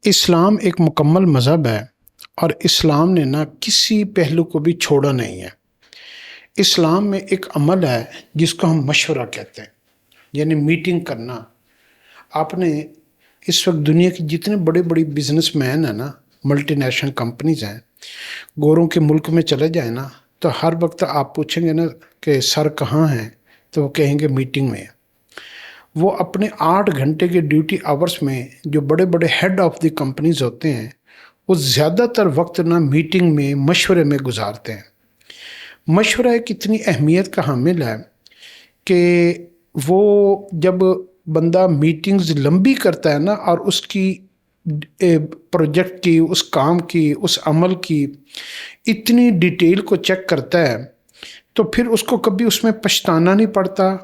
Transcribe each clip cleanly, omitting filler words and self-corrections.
اسلام ایک مکمل مذہب ہے اور اسلام نے نہ کسی پہلو کو بھی چھوڑا نہیں ہے۔ اسلام میں ایک عمل ہے جس کو ہم مشورہ کہتے ہیں، یعنی میٹنگ کرنا۔ آپ نے اس وقت دنیا کی جتنے بڑے بڑے بزنس مین ہیں نا، ملٹی نیشنل کمپنیز ہیں، گوروں کے ملک میں چلے جائیں نا تو ہر وقت آپ پوچھیں گے نا کہ سر کہاں ہیں، تو وہ کہیں گے میٹنگ میں۔ وہ اپنے 8 گھنٹے کے ڈیوٹی آورس میں جو بڑے بڑے ہیڈ آف دی کمپنیز ہوتے ہیں وہ زیادہ تر وقت نہ میٹنگ میں مشورے میں گزارتے ہیں۔ مشورہ ایک اتنی اہمیت کا حامل ہے کہ وہ جب بندہ میٹنگز لمبی کرتا ہے نا اور اس کی پروجیکٹ کی، اس کام کی، اس عمل کی اتنی ڈیٹیل کو چیک کرتا ہے تو پھر اس کو کبھی اس میں پچھتانا نہیں پڑتا۔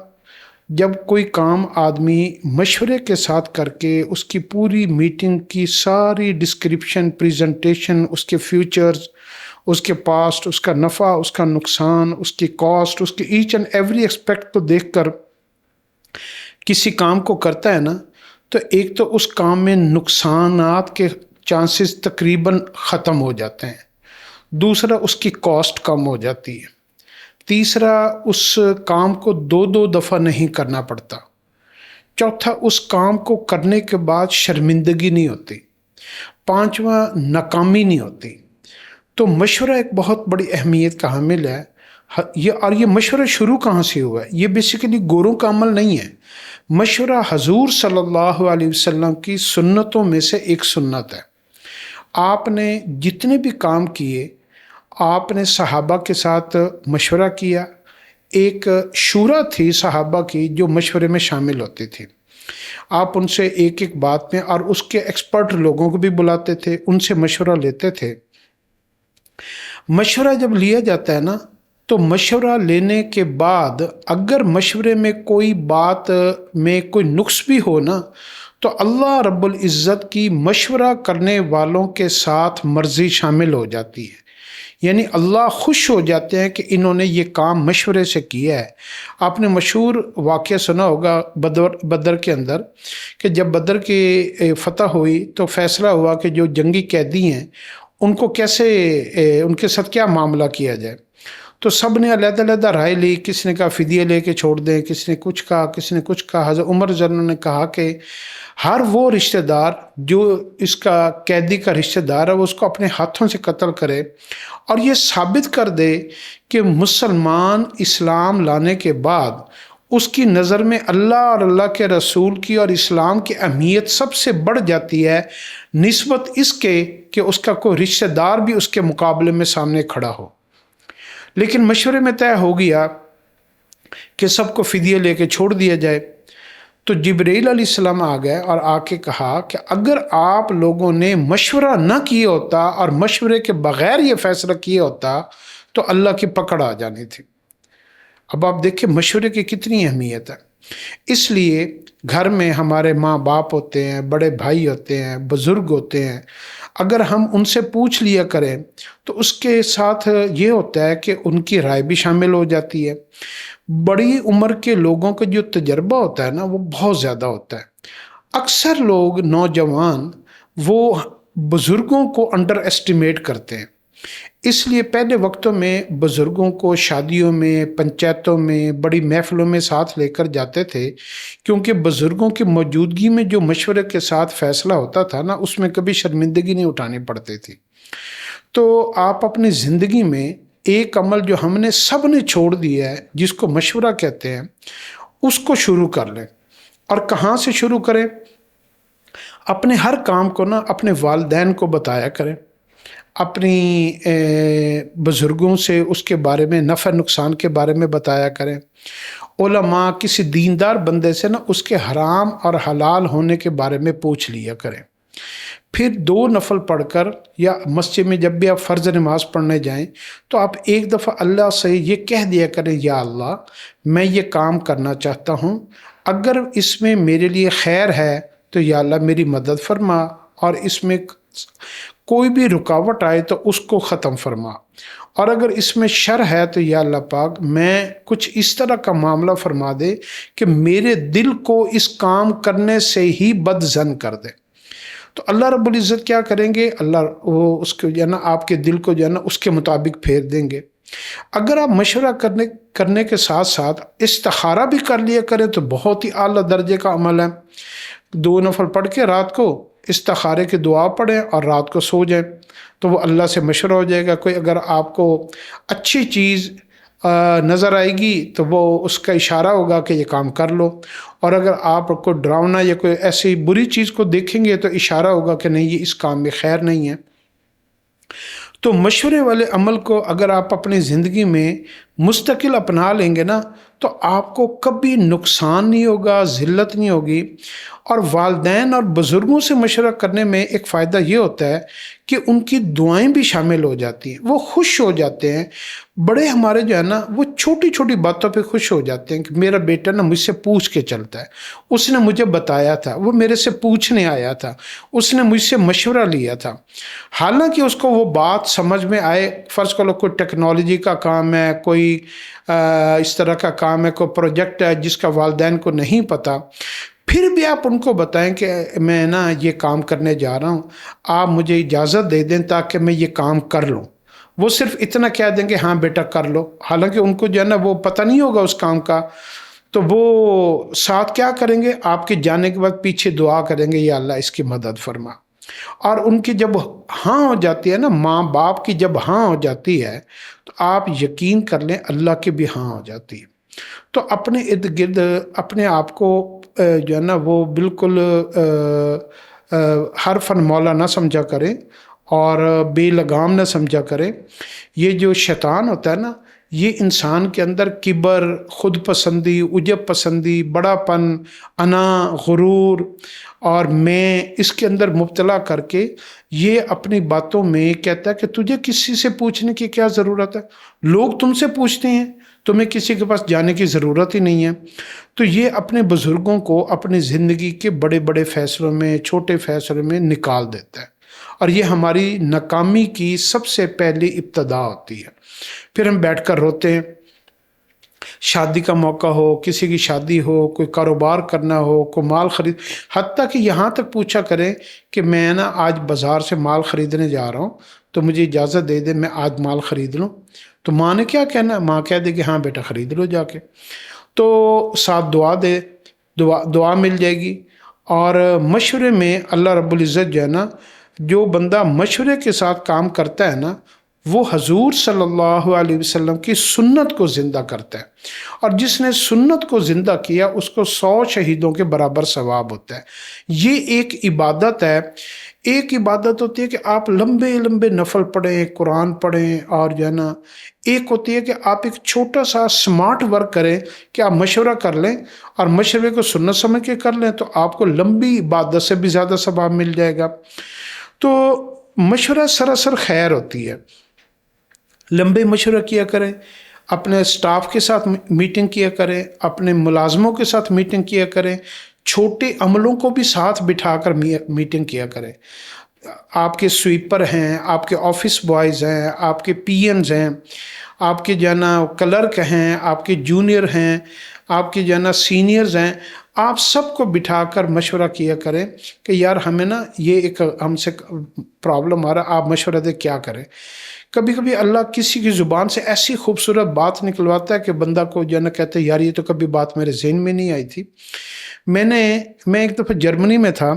جب کوئی کام آدمی مشورے کے ساتھ کر کے اس کی پوری میٹنگ کی ساری ڈسکرپشن، پریزنٹیشن، اس کے فیوچرز، اس کے پاسٹ، اس کا نفع، اس کا نقصان، اس کی کاسٹ، اس کے ایچ اینڈ ایوری ایسپیکٹ کو دیکھ کر کسی کام کو کرتا ہے نا، تو ایک تو اس کام میں نقصانات کے چانسز تقریباً ختم ہو جاتے ہیں، دوسرا اس کی کاسٹ کم ہو جاتی ہے، تیسرا اس کام کو 2 دفعہ نہیں کرنا پڑتا، چوتھا اس کام کو کرنے کے بعد شرمندگی نہیں ہوتی، پانچواں ناکامی نہیں ہوتی۔ تو مشورہ ایک بہت بڑی اہمیت کا حامل ہے۔ یہ مشورہ شروع کہاں سے ہوا ہے؟ یہ بیسیکلی گوروں کا عمل نہیں ہے۔ مشورہ حضور صلی اللہ علیہ وسلم کی سنتوں میں سے ایک سنت ہے۔ آپ نے جتنے بھی کام کیے، آپ نے صحابہ کے ساتھ مشورہ کیا۔ ایک شورا تھی صحابہ کی جو مشورے میں شامل ہوتی تھی۔ آپ ان سے ایک ایک بات میں، اور اس کے ایکسپرٹ لوگوں کو بھی بلاتے تھے، ان سے مشورہ لیتے تھے۔ مشورہ جب لیا جاتا ہے نا تو مشورہ لینے کے بعد اگر مشورے میں کوئی بات میں کوئی نقص بھی ہو نا تو اللہ رب العزت کی مشورہ کرنے والوں کے ساتھ مرضی شامل ہو جاتی ہے، یعنی اللہ خوش ہو جاتے ہیں کہ انہوں نے یہ کام مشورے سے کیا ہے۔ آپ نے مشہور واقعہ سنا ہوگا بدر کے اندر کہ جب بدر کی فتح ہوئی تو فیصلہ ہوا کہ جو جنگی قیدی ہیں ان کو کیسے، ان کے ساتھ کیا معاملہ کیا جائے۔ تو سب نے علیحدہ علیحدہ رائے لی، کسی نے کہا فدیہ لے کے چھوڑ دیں، کسی نے کچھ کہا، کسی نے کچھ کہا۔ حضرت عمر رضی اللہ عنہ نے کہا کہ ہر وہ رشتہ دار جو اس کا قیدی کا رشتہ دار ہے وہ اس کو اپنے ہاتھوں سے قتل کرے اور یہ ثابت کر دے کہ مسلمان اسلام لانے کے بعد اس کی نظر میں اللہ اور اللہ کے رسول کی اور اسلام کی اہمیت سب سے بڑھ جاتی ہے نسبت اس کے کہ اس کا کوئی رشتہ دار بھی اس کے مقابلے میں سامنے کھڑا ہو۔ لیکن مشورے میں طے ہو گیا کہ سب کو فدیہ لے کے چھوڑ دیا جائے۔ تو جبرائیل علیہ السلام آ گئے اور آ کے کہا کہ اگر آپ لوگوں نے مشورہ نہ کیا ہوتا اور مشورے کے بغیر یہ فیصلہ کیا ہوتا تو اللہ کی پکڑ آ جانی تھی۔ اب آپ دیکھیں مشورے کی کتنی اہمیت ہے۔ اس لیے گھر میں ہمارے ماں باپ ہوتے ہیں، بڑے بھائی ہوتے ہیں، بزرگ ہوتے ہیں، اگر ہم ان سے پوچھ لیا کریں تو اس کے ساتھ یہ ہوتا ہے کہ ان کی رائے بھی شامل ہو جاتی ہے۔ بڑی عمر کے لوگوں کا جو تجربہ ہوتا ہے نا وہ بہت زیادہ ہوتا ہے۔ اکثر لوگ نوجوان وہ بزرگوں کو انڈر ایسٹیمیٹ کرتے ہیں، اس لیے پہلے وقتوں میں بزرگوں کو شادیوں میں، پنچایتوں میں، بڑی محفلوں میں ساتھ لے کر جاتے تھے، کیونکہ بزرگوں کی موجودگی میں جو مشورے کے ساتھ فیصلہ ہوتا تھا نا اس میں کبھی شرمندگی نہیں اٹھانی پڑتی تھی۔ تو آپ اپنی زندگی میں ایک عمل جو ہم نے سب نے چھوڑ دیا ہے جس کو مشورہ کہتے ہیں اس کو شروع کر لیں۔ اور کہاں سے شروع کریں؟ اپنے ہر کام کو نا اپنے والدین کو بتایا کریں، اپنی بزرگوں سے اس کے بارے میں نفع نقصان کے بارے میں بتایا کریں۔ علماء، کسی دیندار بندے سے نا اس کے حرام اور حلال ہونے کے بارے میں پوچھ لیا کریں۔ پھر 2 نفل پڑھ کر یا مسجد میں جب بھی آپ فرض نماز پڑھنے جائیں تو آپ ایک دفعہ اللہ سے یہ کہہ دیا کریں، یا اللہ میں یہ کام کرنا چاہتا ہوں، اگر اس میں میرے لیے خیر ہے تو یا اللہ میری مدد فرما، اور اس میں کوئی بھی رکاوٹ آئے تو اس کو ختم فرما، اور اگر اس میں شر ہے تو یا اللہ پاک میں کچھ اس طرح کا معاملہ فرما دے کہ میرے دل کو اس کام کرنے سے ہی بد ظن کر دے۔ تو اللہ رب العزت کیا کریں گے، اللہ وہ اس کو جو ہے نا آپ کے دل کو جو ہے نا اس کے مطابق پھیر دیں گے۔ اگر آپ مشورہ کرنے کے ساتھ ساتھ استخارہ بھی کر لیا کریں تو بہت ہی اعلیٰ درجے کا عمل ہے۔ 2 نفل پڑھ کے رات کو استخارے کی دعا پڑھیں اور رات کو سو جائیں تو وہ اللہ سے مشورہ ہو جائے گا۔ کوئی اگر آپ کو اچھی چیز نظر آئے گی تو وہ اس کا اشارہ ہوگا کہ یہ کام کر لو، اور اگر آپ کو ڈراؤنا یا کوئی ایسی بری چیز کو دیکھیں گے تو اشارہ ہوگا کہ نہیں، یہ اس کام میں خیر نہیں ہے۔ تو مشورے والے عمل کو اگر آپ اپنی زندگی میں مستقل اپنا لیں گے نا تو آپ کو کبھی نقصان نہیں ہوگا، ذلت نہیں ہوگی۔ اور والدین اور بزرگوں سے مشورہ کرنے میں ایک فائدہ یہ ہوتا ہے کہ ان کی دعائیں بھی شامل ہو جاتی ہیں، وہ خوش ہو جاتے ہیں۔ بڑے ہمارے جو ہے نا وہ چھوٹی چھوٹی باتوں پہ خوش ہو جاتے ہیں کہ میرا بیٹا نا مجھ سے پوچھ کے چلتا ہے، اس نے مجھے بتایا تھا، وہ میرے سے پوچھنے آیا تھا، اس نے مجھ سے مشورہ لیا تھا۔ حالانکہ اس کو وہ بات سمجھ میں آئے، فرض کرو کوئی ٹیکنالوجی کا کام ہے، کوئی اس طرح کا کام ہے، کوئی پروجیکٹ ہے جس کا والدین کو نہیں پتہ، پھر بھی آپ ان کو بتائیں کہ میں نا یہ کام کرنے جا رہا ہوں، آپ مجھے اجازت دے دیں تاکہ میں یہ کام کر لوں۔ وہ صرف اتنا کہہ دیں گے ہاں بیٹا کر لو، حالانکہ ان کو جو ہے نا وہ پتہ نہیں ہوگا اس کام کا، تو وہ ساتھ کیا کریں گے، آپ کے جانے کے بعد پیچھے دعا کریں گے یا اللہ اس کی مدد فرما۔ اور ان کی جب ہاں ہو جاتی ہے نا، ماں باپ کی جب ہاں ہو جاتی ہے تو آپ یقین کر لیں اللہ کی بھی ہاں ہو جاتی ہے۔ تو اپنے ارد گرد اپنے آپ کو جو ہے نا وہ بالکل ہر فن مولا نہ سمجھا کریں اور بے لگام نہ سمجھا کریں۔ یہ جو شیطان ہوتا ہے نا، یہ انسان کے اندر کبر، خود پسندی، عجب پسندی، بڑا پن، انا، غرور اور میں اس کے اندر مبتلا کر کے یہ اپنی باتوں میں کہتا ہے کہ تجھے کسی سے پوچھنے کی کیا ضرورت ہے، لوگ تم سے پوچھتے ہیں، تمہیں کسی کے پاس جانے کی ضرورت ہی نہیں ہے۔ تو یہ اپنے بزرگوں کو اپنی زندگی کے بڑے بڑے فیصلوں میں، چھوٹے فیصلوں میں نکال دیتا ہے، اور یہ ہماری ناکامی کی سب سے پہلی ابتدا ہوتی ہے۔ پھر ہم بیٹھ کر روتے ہیں، شادی کا موقع ہو، کسی کی شادی ہو، کوئی کاروبار کرنا ہو، کوئی مال خرید، حتیٰ کہ یہاں تک پوچھا کریں کہ میں نا آج بازار سے مال خریدنے جا رہا ہوں تو مجھے اجازت دے دے میں آج مال خرید لوں، تو ماں نے کیا کہنا، ماں کہہ دے کہ ہاں بیٹا خرید لو جا کے، تو ساتھ دعا دے، دعا مل جائے گی۔ اور مشورے میں اللہ رب العزت جو ہے نا، جو بندہ مشورے کے ساتھ کام کرتا ہے نا، وہ حضور صلی اللہ علیہ وسلم کی سنت کو زندہ کرتا ہے، اور جس نے سنت کو زندہ کیا اس کو 100 شہیدوں کے برابر ثواب ہوتا ہے۔ یہ ایک عبادت ہے، ایک عبادت ہوتی ہے کہ آپ لمبے لمبے نفل پڑھیں، قرآن پڑھیں، اور جو ہے نا ایک ہوتی ہے کہ آپ ایک چھوٹا سا سمارٹ ورک کریں کہ آپ مشورہ کر لیں اور مشورے کو سنت سمجھ کے کر لیں تو آپ کو لمبی عبادت سے بھی زیادہ ثواب مل جائے گا۔ تو مشورہ سراسر خیر ہوتی ہے، لمبے مشورہ کیا کریں، اپنے سٹاف کے ساتھ میٹنگ کیا کریں، اپنے ملازموں کے ساتھ میٹنگ کیا کریں، چھوٹے عملوں کو بھی ساتھ بٹھا کر میٹنگ کیا کریں۔ آپ کے سویپر ہیں، آپ کے آفس بوائز ہیں، آپ کے پی اینز ہیں، آپ کے جو ہے نا کلرک ہیں، آپ کے جونیئر ہیں، آپ کے جو ہے نا سینئرز ہیں، آپ سب کو بٹھا کر مشورہ کیا کریں کہ یار ہمیں نا یہ ایک ہم سے پرابلم آ رہا، آپ مشورہ دے کیا کریں۔ کبھی کبھی اللہ کسی کی زبان سے ایسی خوبصورت بات نکلواتا ہے کہ بندہ کو جو ہے نا کہتے ہیں یار یہ تو کبھی بات میرے ذہن میں نہیں آئی تھی۔ میں ایک دفعہ جرمنی میں تھا،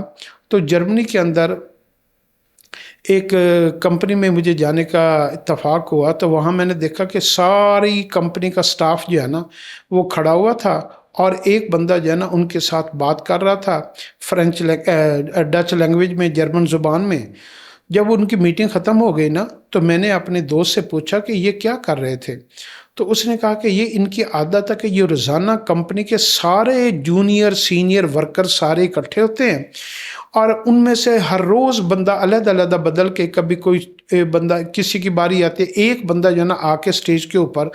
تو جرمنی کے اندر ایک کمپنی میں مجھے جانے کا اتفاق ہوا، تو وہاں میں نے دیکھا کہ ساری کمپنی کا سٹاف جو ہے نا وہ کھڑا ہوا تھا، اور ایک بندہ جو ہے نا ان کے ساتھ بات کر رہا تھا ڈچ لینگویج میں، جرمن زبان میں۔ جب ان کی میٹنگ ختم ہو گئی نا تو میں نے اپنے دوست سے پوچھا کہ یہ کیا کر رہے تھے، تو اس نے کہا کہ یہ ان کی عادت ہے کہ یہ روزانہ کمپنی کے سارے جونیئر سینئر ورکر سارے اکٹھے ہوتے ہیں، اور ان میں سے ہر روز بندہ علیحدہ علیحدہ بدل کے، کبھی کوئی بندہ کسی کی باری آتی ہے، ایک بندہ جو ہے نا آ کے اسٹیج کے اوپر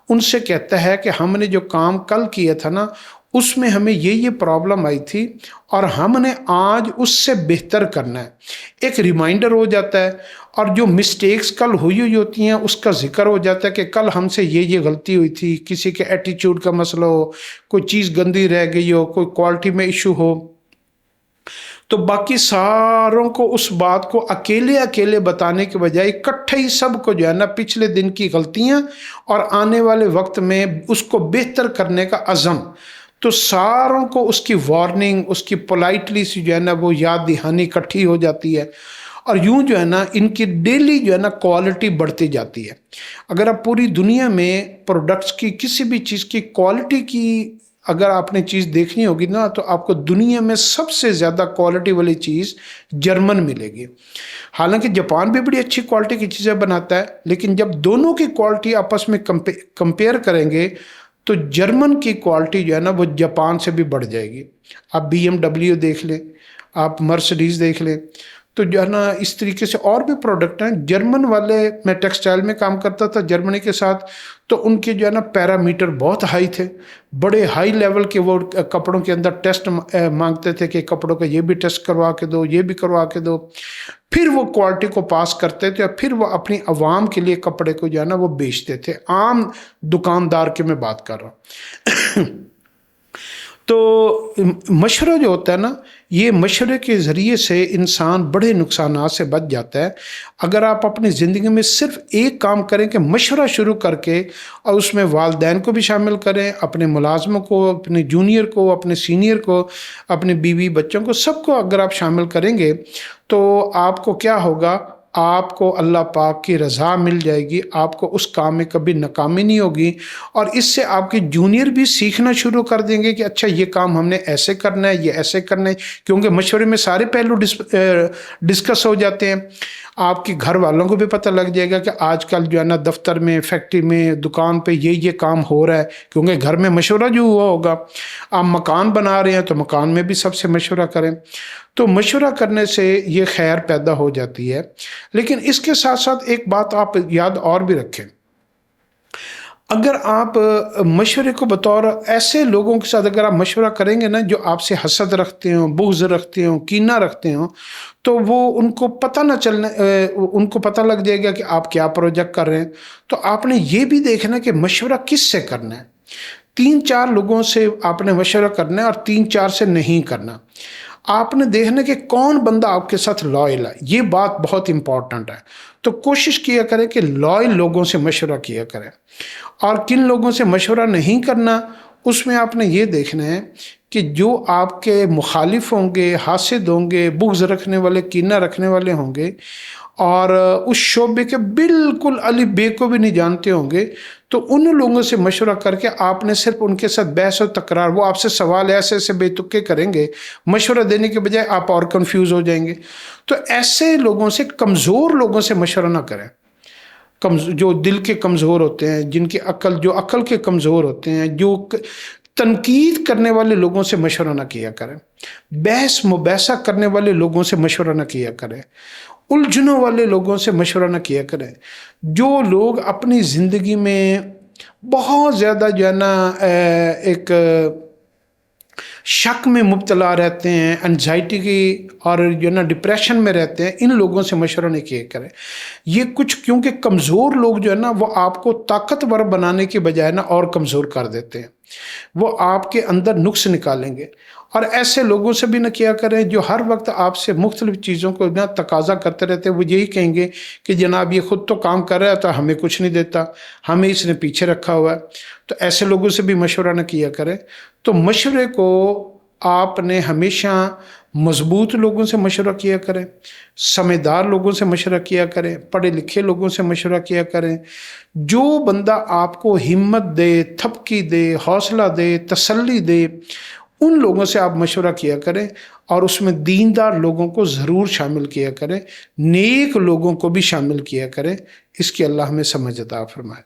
ان سے کہتا ہے کہ ہم نے جو کام کل کیا تھا نا اس میں ہمیں یہ پرابلم آئی تھی اور ہم نے آج اس سے بہتر کرنا ہے، ایک ریمائنڈر ہو جاتا ہے، اور جو مسٹیکس کل ہوئی ہوتی ہیں اس کا ذکر ہو جاتا ہے کہ کل ہم سے یہ غلطی ہوئی تھی، کسی کے ایٹیچیوڈ کا مسئلہ ہو، کوئی چیز گندی رہ گئی ہو، کوئی کوالٹی میں ایشو ہو، تو باقی ساروں کو اس بات کو اکیلے اکیلے بتانے کے بجائے اکٹھے ہی سب کو جو ہے نا پچھلے دن کی غلطیاں اور آنے والے وقت میں اس کو بہتر کرنے کا عزم، تو ساروں کو اس کی وارننگ، اس کی پولائٹلی سی جو ہے نا وہ یاد دہانی اکٹھی ہو جاتی ہے، اور یوں جو ہے نا ان کی ڈیلی جو ہے نا کوالٹی بڑھتی جاتی ہے۔ اگر آپ پوری دنیا میں پروڈکٹس کی کسی بھی چیز کی کوالٹی کی اگر آپ نے چیز دیکھنی ہوگی نا، تو آپ کو دنیا میں سب سے زیادہ کوالٹی والی چیز جرمن ملے گی۔ حالانکہ جاپان بھی بڑی اچھی کوالٹی کی چیزیں بناتا ہے، لیکن جب دونوں کی کوالٹی آپس میں کمپیئر کریں گے تو جرمن کی کوالٹی جو ہے نا وہ جاپان سے بھی بڑھ جائے گی۔ آپ BMW دیکھ لیں، آپ مرسڈیز دیکھ لیں، تو جو ہے نا اس طریقے سے اور بھی پروڈکٹ ہیں جرمن والے۔ میں ٹیکسٹائل میں کام کرتا تھا جرمنی کے ساتھ، تو ان کے جو ہے نا پیرامیٹر بہت ہائی تھے، بڑے ہائی لیول کے وہ کپڑوں کے اندر ٹیسٹ مانگتے تھے کہ کپڑوں کا یہ بھی ٹیسٹ کروا کے دو، یہ بھی کروا کے دو، پھر وہ کوالٹی کو پاس کرتے تھے اور پھر وہ اپنی عوام کے لیے کپڑے کو جو ہے نا وہ بیچتے تھے، عام دکاندار کے میں بات کر رہا ہوں۔ تو مشورہ جو ہوتا ہے نا، یہ مشورے کے ذریعے سے انسان بڑے نقصانات سے بچ جاتا ہے۔ اگر آپ اپنی زندگی میں صرف ایک کام کریں کہ مشورہ شروع کر کے، اور اس میں والدین کو بھی شامل کریں، اپنے ملازموں کو، اپنے جونیئر کو، اپنے سینئر کو، اپنے بیوی بچوں کو، سب کو اگر آپ شامل کریں گے تو آپ کو کیا ہوگا، آپ کو اللہ پاک کی رضا مل جائے گی، آپ کو اس کام میں کبھی ناکامی نہیں ہوگی، اور اس سے آپ کے جونیئر بھی سیکھنا شروع کر دیں گے کہ اچھا یہ کام ہم نے ایسے کرنا ہے، یہ ایسے کرنا ہے، کیونکہ مشورے میں سارے پہلو ڈسکس ہو جاتے ہیں۔ آپ کے گھر والوں کو بھی پتہ لگ جائے گا کہ آج کل جو ہے نا دفتر میں، فیکٹری میں، دکان پہ یہ کام ہو رہا ہے، کیونکہ گھر میں مشورہ جو ہوا ہوگا۔ آپ مکان بنا رہے ہیں تو مکان میں بھی سب سے مشورہ کریں۔ تو مشورہ کرنے سے یہ خیر پیدا ہو جاتی ہے۔ لیکن اس کے ساتھ ساتھ ایک بات آپ یاد اور بھی رکھیں، اگر آپ مشورے کو بطور ایسے لوگوں کے ساتھ اگر آپ مشورہ کریں گے نا جو آپ سے حسد رکھتے ہوں، بغض رکھتے ہوں، کینہ رکھتے ہوں، تو وہ ان کو پتہ لگ جائے گا کہ آپ کیا پروجیکٹ کر رہے ہیں۔ تو آپ نے یہ بھی دیکھنا کہ مشورہ کس سے کرنا ہے۔ 3-4 لوگوں سے آپ نے مشورہ کرنا ہے اور 3-4 سے نہیں کرنا۔ آپ نے دیکھنا کہ کون بندہ آپ کے ساتھ لائل ہے، یہ بات بہت امپورٹنٹ ہے۔ تو کوشش کیا کریں کہ لائل لوگوں سے مشورہ کیا کریں، اور کن لوگوں سے مشورہ نہیں کرنا اس میں آپ نے یہ دیکھنا ہے کہ جو آپ کے مخالف ہوں گے، حاسد ہوں گے، بغض رکھنے والے، کینہ رکھنے والے ہوں گے، اور اس شعبے کے بالکل الف بے کو بھی نہیں جانتے ہوں گے، تو ان لوگوں سے مشورہ کر کے آپ نے صرف ان کے ساتھ بحث و تکرار، وہ آپ سے سوال ایسے ایسے بے تکے کریں گے، مشورہ دینے کے بجائے آپ اور کنفیوز ہو جائیں گے۔ تو ایسے لوگوں سے، کمزور لوگوں سے مشورہ نہ کریں، جو دل کے کمزور ہوتے ہیں، جن کی عقل کے کمزور ہوتے ہیں، جو تنقید کرنے والے لوگوں سے مشورہ نہ کیا کریں، بحث مباحثہ کرنے والے لوگوں سے مشورہ نہ کیا کریں، الجھنوں والے لوگوں سے مشورہ نہ کیا کریں۔ جو لوگ اپنی زندگی میں بہت زیادہ جو ہے نا ایک شک میں مبتلا رہتے ہیں، انزائٹی کی اور جو ہے نا ڈپریشن میں رہتے ہیں، ان لوگوں سے مشورہ نہیں کیا کریں۔ یہ کچھ کیونکہ کمزور لوگ جو ہے نا وہ آپ کو طاقتور بنانے کے بجائے نا اور کمزور کر دیتے ہیں، وہ آپ کے اندر نقص نکالیں گے۔ اور ایسے لوگوں سے بھی نہ کیا کریں جو ہر وقت آپ سے مختلف چیزوں کو نہ تقاضا کرتے رہتے ہیں۔ وہ یہی کہیں گے کہ جناب یہ خود تو کام کر رہا ہے تو ہمیں کچھ نہیں دیتا، ہمیں اس نے پیچھے رکھا ہوا ہے۔ تو ایسے لوگوں سے بھی مشورہ نہ کیا کریں۔ تو مشورے کو آپ نے ہمیشہ مضبوط لوگوں سے مشورہ کیا کریں، سمجھدار لوگوں سے مشورہ کیا کریں، پڑھے لکھے لوگوں سے مشورہ کیا کریں، جو بندہ آپ کو ہمت دے، تھپکی دے، حوصلہ دے، تسلی دے، ان لوگوں سے آپ مشورہ کیا کریں، اور اس میں دیندار لوگوں کو ضرور شامل کیا کریں، نیک لوگوں کو بھی شامل کیا کریں۔ اس کی اللہ ہمیں سمجھ عطا فرمائے۔